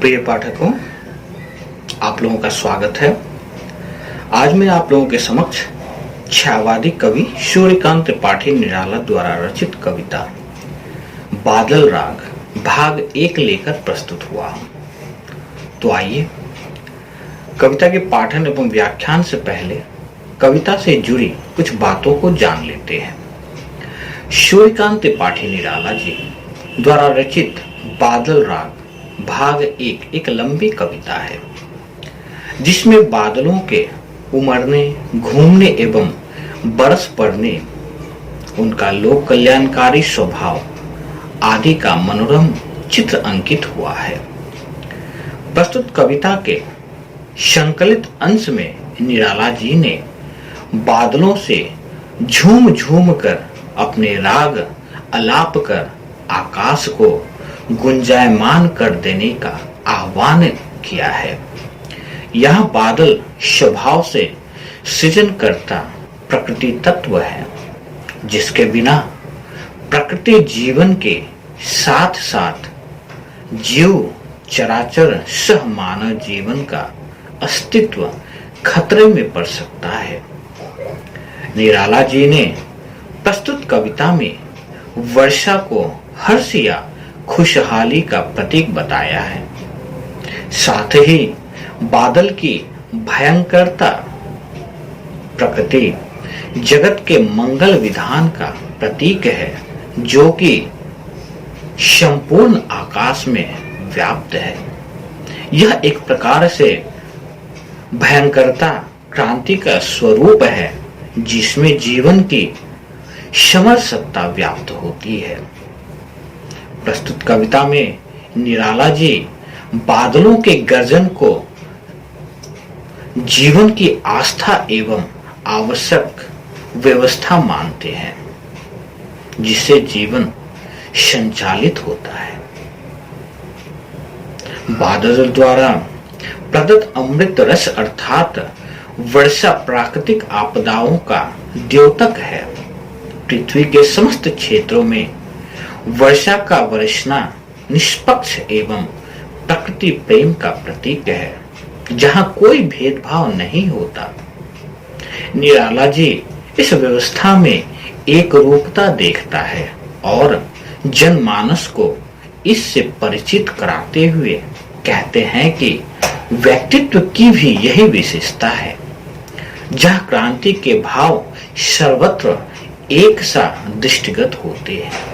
प्रिय पाठकों, आप लोगों का स्वागत है। आज मैं आप लोगों के समक्ष छायावादी कवि सूर्यकांत त्रिपाठी निराला द्वारा रचित कविता बादल राग भाग 1 लेकर प्रस्तुत हुआ हूं। तो आइए कविता के पाठन एवं व्याख्यान से पहले कविता से जुड़ी कुछ बातों को जान लेते हैं। सूर्यकांत त्रिपाठी निराला जी द्वारा रचित बादल राग भाग 1 एक लंबी कविता है, जिसमें बादलों के उमड़ने, घूमने एवं बरस पड़ने, उनका लोक कल्याणकारी स्वभाव आदि का मनोरम चित्र अंकित हुआ है। प्रस्तुत कविता के संकलित अंश में निराला जी ने बादलों से झूम झूम कर अपने राग अलाप कर आकाश को गुंजायमान कर देने का आह्वान किया है। यह बादल स्वभाव से सृजन करता प्रकृति तत्व है, जिसके बिना प्रकृति जीवन के साथ साथ जीव चराचर सह मानव जीवन का अस्तित्व खतरे में पड़ सकता है। निराला जी ने प्रस्तुत कविता में वर्षा को हर्ष या खुशहाली का प्रतीक बताया है। साथ ही बादल की भयंकरता प्रकृति जगत के मंगल विधान का प्रतीक है, जो कि संपूर्ण आकाश में व्याप्त है। यह एक प्रकार से भयंकरता क्रांति का स्वरूप है, जिसमें जीवन की समर सत्ता व्याप्त होती है। प्रस्तुत कविता में निराला जी बादलों के गर्जन को जीवन की आस्था एवं आवश्यक व्यवस्था मानते हैं, जिससे जीवन संचालित होता है। बादल द्वारा प्रदत्त अमृत रस अर्थात वर्षा प्राकृतिक आपदाओं का द्योतक है। पृथ्वी के समस्त क्षेत्रों में वर्षा का बरसना निष्पक्ष एवं प्रकृति प्रेम का प्रतीक है, जहां कोई भेदभाव नहीं होता। निराला जी इस व्यवस्था में एक रूपता देखता है और जनमानस को इससे परिचित कराते हुए कहते हैं कि व्यक्तित्व की भी यही विशेषता है, जहाँ क्रांति के भाव सर्वत्र एक सा दृष्टिगत होते हैं।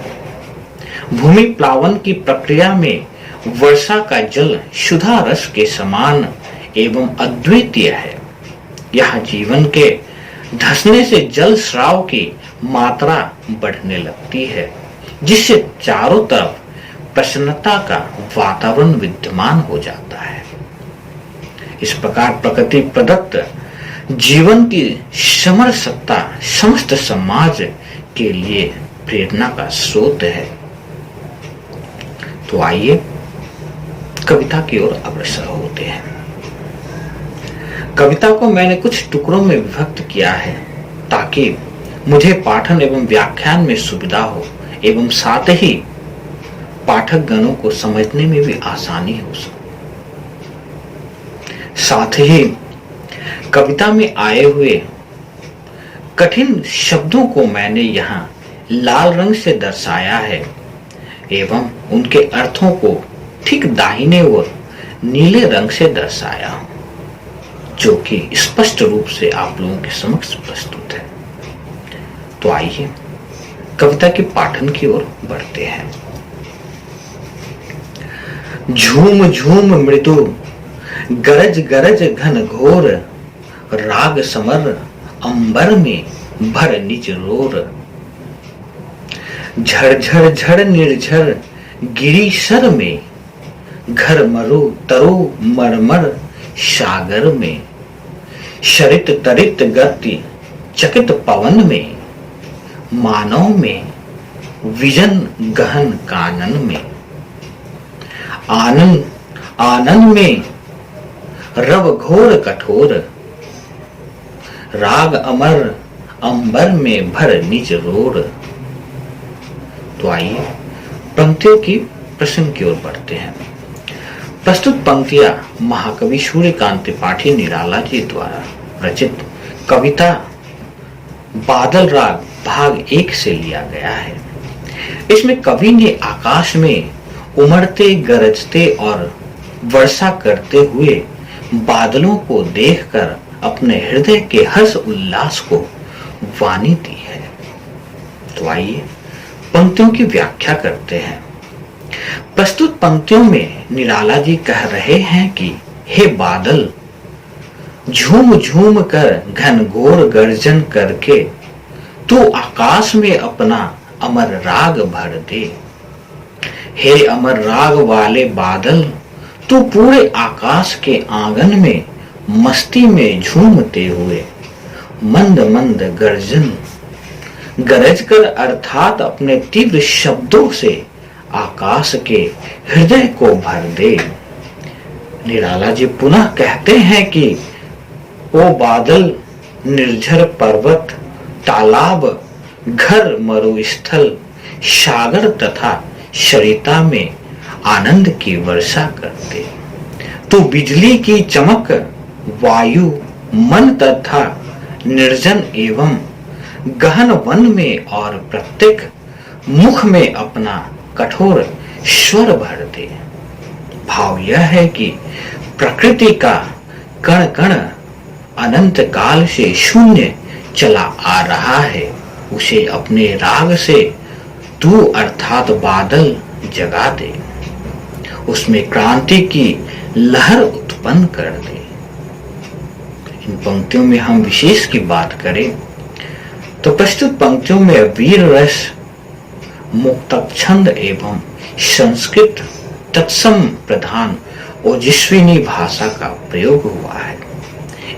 भूमि प्लावन की प्रक्रिया में वर्षा का जल सुधा रस के समान एवं अद्वितीय है। यह जीवन के धंसने से जल स्राव की मात्रा बढ़ने लगती है, जिससे चारों तरफ प्रसन्नता का वातावरण विद्यमान हो जाता है। इस प्रकार प्रकृति प्रदत्त जीवन की समर सत्ता समस्त समाज के लिए प्रेरणा का स्रोत है। तो आइए कविता की ओर अग्रसर होते हैं। कविता को मैंने कुछ टुकड़ों में विभक्त किया है, ताकि मुझे पाठन एवं व्याख्यान में सुविधा हो एवं साथ ही पाठक गणों को समझने में भी आसानी हो सके। साथ ही कविता में आए हुए कठिन शब्दों को मैंने यहाँ लाल रंग से दर्शाया है एवं उनके अर्थों को ठीक दाहिने ओर नीले रंग से दर्शाया हूं, जो कि स्पष्ट रूप से आप लोगों के समक्ष प्रस्तुत है। तो आइए कविता के पाठन की ओर बढ़ते हैं। झूम झूम मृदु गरज गरज घन घोर, राग समर अंबर में भर निज रोर। झड़ झड़ झड़ निर्झर गिरी सर में, घर मरु तरु मरमर सागर में। शरित तरित गति चकित पवन में, मानव में विजन गहन कानन में। आनंद आनंद में रव घोर कठोर, राग अमर अंबर में भर निज रोर। तो आइए पंक्तियों की प्रसंग की ओर बढ़ते हैं। प्रस्तुत पंक्तियां महाकवि सूर्यकांत त्रिपाठी निराला जी द्वारा रचित कविता बादल राग भाग 1 से लिया गया है। इसमें कवि ने आकाश में उमड़ते, गरजते और वर्षा करते हुए बादलों को देखकर अपने हृदय के हर्ष उल्लास को वाणी दी है। तो आइए पंक्तियों की व्याख्या करते हैं। प्रस्तुत पंक्तियों में निराला जी कह रहे हैं कि हे बादल, झूम झूम कर घनघोर गर्जन करके तू आकाश में अपना अमर राग भर दे। हे अमर राग वाले बादल, तू पूरे आकाश के आंगन में मस्ती में झूमते हुए मंद मंद गर्जन गरज कर अर्थात अपने तीव्र शब्दों से आकाश के हृदय को भर दे। निराला जी पुनः कहते हैं कि ओ बादल, निर्झर पर्वत, तालाब, घर, मरुस्थल, सागर तथा सरिता में आनंद की वर्षा करते। तू बिजली की चमक वायु, मन तथा निर्जन एवं गहन वन में और प्रत्येक मुख में अपना कठोर स्वर भर दे। भाव यह है कि प्रकृति का कण कण अनंत काल से शून्य चला आ रहा है, उसे अपने राग से तू अर्थात बादल जगा दे, उसमें क्रांति की लहर उत्पन्न कर दे। इन पंक्तियों में हम विशेष की बात करें तो प्रस्तुत पंक्तियों में वीर रस, मुक्तक छंद एवं संस्कृत तत्सम प्रधान ओजस्विनी भाषा का प्रयोग हुआ है।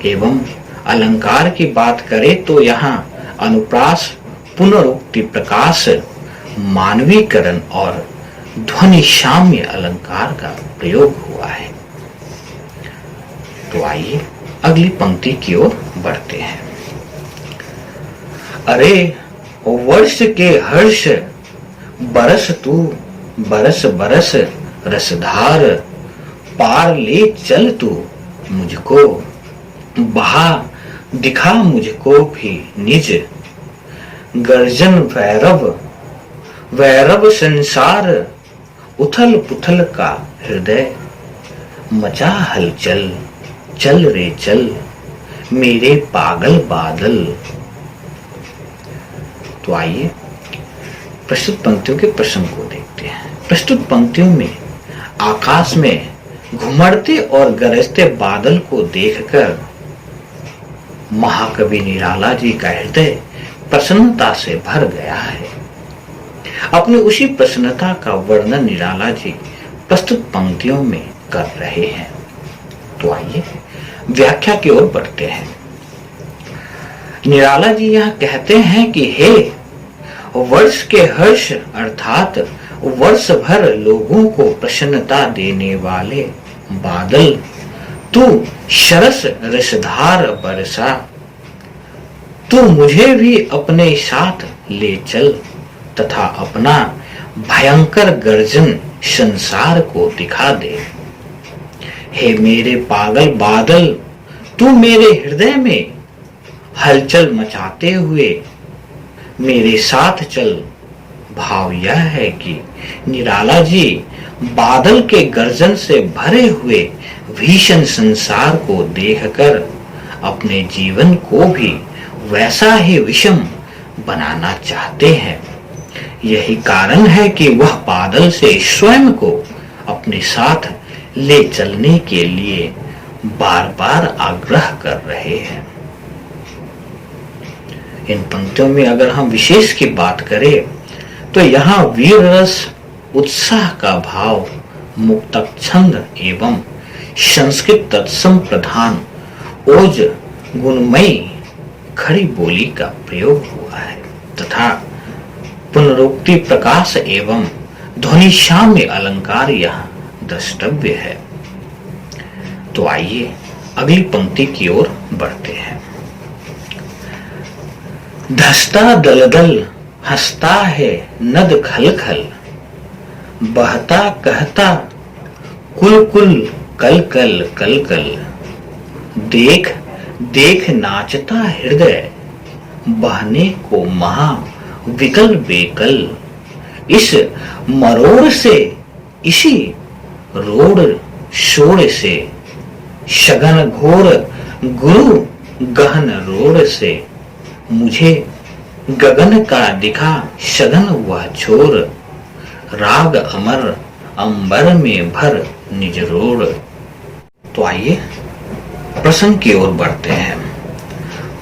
एवं अलंकार की बात करें तो यहाँ अनुप्रास, पुनरुक्ति, प्रकाश, मानवीकरण और ध्वनि साम्य अलंकार का प्रयोग हुआ है। तो आइए अगली पंक्ति की ओर बढ़ते हैं। अरे वर्ष के हर्ष बरस तू, बरस बरस रसधार, पार ले चल तू मुझको, बहा दिखा मुझको भी निज, गर्जन वैरव वैरव संसार, उथल पुथल का हृदय, मचा हलचल, चल रे चल मेरे पागल बादल। तो आइए प्रस्तुत पंक्तियों के प्रसंग को देखते हैं। प्रस्तुत पंक्तियों में आकाश में घुमड़ते और गरजते बादल को देखकर महाकवि निराला जी का हृदय प्रसन्नता से भर गया है। अपनी उसी प्रसन्नता का वर्णन निराला जी प्रस्तुत पंक्तियों में कर रहे हैं। तो आइए व्याख्या की ओर बढ़ते हैं। निराला जी यहाँ कहते हैं कि हे वर्ष के हर्ष अर्थात वर्ष भर लोगों को प्रसन्नता देने वाले बादल, तू शरस रसधार बरसा, तू मुझे भी अपने साथ ले चल तथा अपना भयंकर गर्जन संसार को दिखा दे। हे मेरे पागल बादल, तू मेरे हृदय में हलचल मचाते हुए मेरे साथ चल। भाव यह है कि निराला जी बादल के गर्जन से भरे हुए भीषण संसार को देखकर अपने जीवन को भी वैसा ही विषम बनाना चाहते हैं। यही कारण है कि वह बादल से स्वयं को अपने साथ ले चलने के लिए बार बार आग्रह कर रहे हैं। इन पंक्तियों में अगर हम विशेष की बात करें तो यहाँ वीर रस, उत्साह का भाव, मुक्तक छंद एवं संस्कृत तत्सम प्रधान ओज गुणमयी खड़ी बोली का प्रयोग हुआ है तथा पुनरुक्ति, प्रकाश एवं ध्वनि साम्य अलंकार यहाँ द्रष्टव्य है। तो आइए अगली पंक्ति की ओर बढ़ते हैं। धसता दलदल हंसता है नद खल खल, बहता कहता कुल कुल कल कल कल कल, देख देख नाचता हृदय, बहने को महा विकल बेकल। इस मरोड़ से इसी रोड़ शोर से, शगन घोर गुरु गहन रोड़ से, मुझे गगन का दिखा शगन वह छोर, राग अमर अंबर में भर निज रोड़। तो आइए प्रसंग की ओर बढ़ते हैं।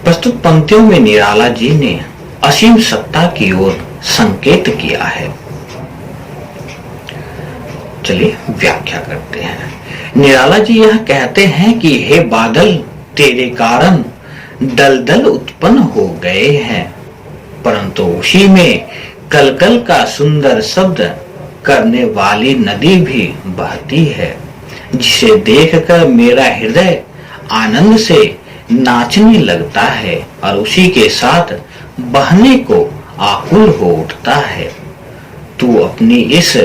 प्रस्तुत पंक्तियों में निराला जी ने असीम सत्ता की ओर संकेत किया है। चलिए व्याख्या करते हैं। निराला जी यह कहते हैं कि हे बादल, तेरे कारण दलदल उत्पन्न हो गए हैं, परंतु उसी में कलकल का सुंदर शब्द करने वाली नदी भी बहती है, जिसे देखकर मेरा हृदय आनंद से नाचने लगता है और उसी के साथ बहने को आकुल हो उठता है। तू अपनी इस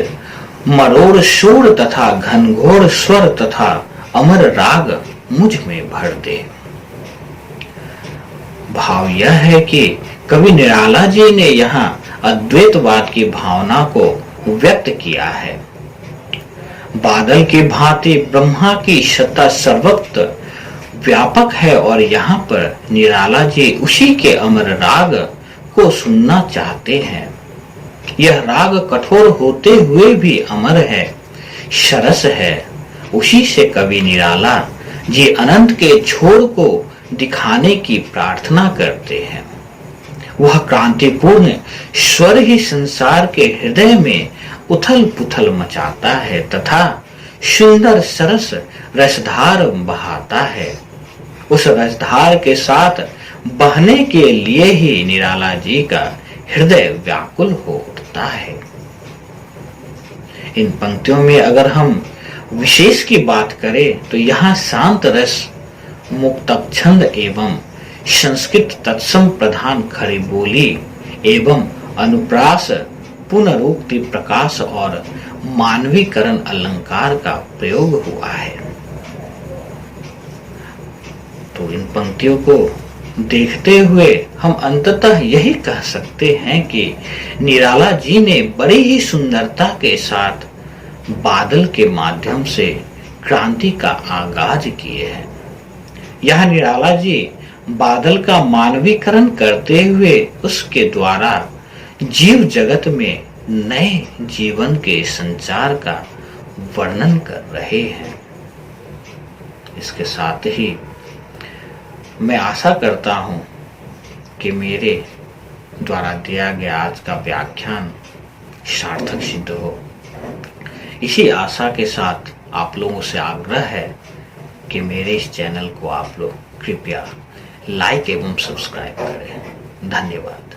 मरोड़ शोर तथा घनघोर स्वर तथा अमर राग मुझ में भर दे। भाव यह है कि कवि निराला जी ने यहाँ अद्वैतवाद की भावना को व्यक्त किया है। बादल की भांति ब्रह्मा की सत्ता सर्वत्र व्यापक है और यहाँ पर निराला जी उसी के अमर राग को सुनना चाहते हैं। यह राग कठोर होते हुए भी अमर है, सरस है। उसी से कवि निराला जी अनंत के छोर को दिखाने की प्रार्थना करते हैं। वह क्रांतिपूर्ण स्वर ही संसार के हृदय में उथल पुथल मचाता है तथा सुंदर सरस रसधार बहाता है। उस रसधार के साथ बहने के लिए ही निराला जी का हृदय व्याकुल हो उठता है। इन पंक्तियों में अगर हम विशेष की बात करें तो यहाँ शांत रस, मुक्तछंद एवं संस्कृत तत्सम प्रधान खड़ी बोली एवं अनुप्रास, पुनरुक्ति, प्रकाश और मानवीकरण अलंकार का प्रयोग हुआ है। तो इन पंक्तियों को देखते हुए हम अंततः यही कह सकते हैं कि निराला जी ने बड़ी ही सुंदरता के साथ बादल के माध्यम से क्रांति का आगाज किए हैं। यह निराला जी बादल का मानवीकरण करते हुए उसके द्वारा जीव जगत में नए जीवन के संचार का वर्णन कर रहे हैं। इसके साथ ही मैं आशा करता हूं कि मेरे द्वारा दिया गया आज का व्याख्यान सार्थक सिद्ध हो। इसी आशा के साथ आप लोगों से आग्रह है कि मेरे इस चैनल को आप लोग कृपया लाइक एवं सब्सक्राइब करें। धन्यवाद।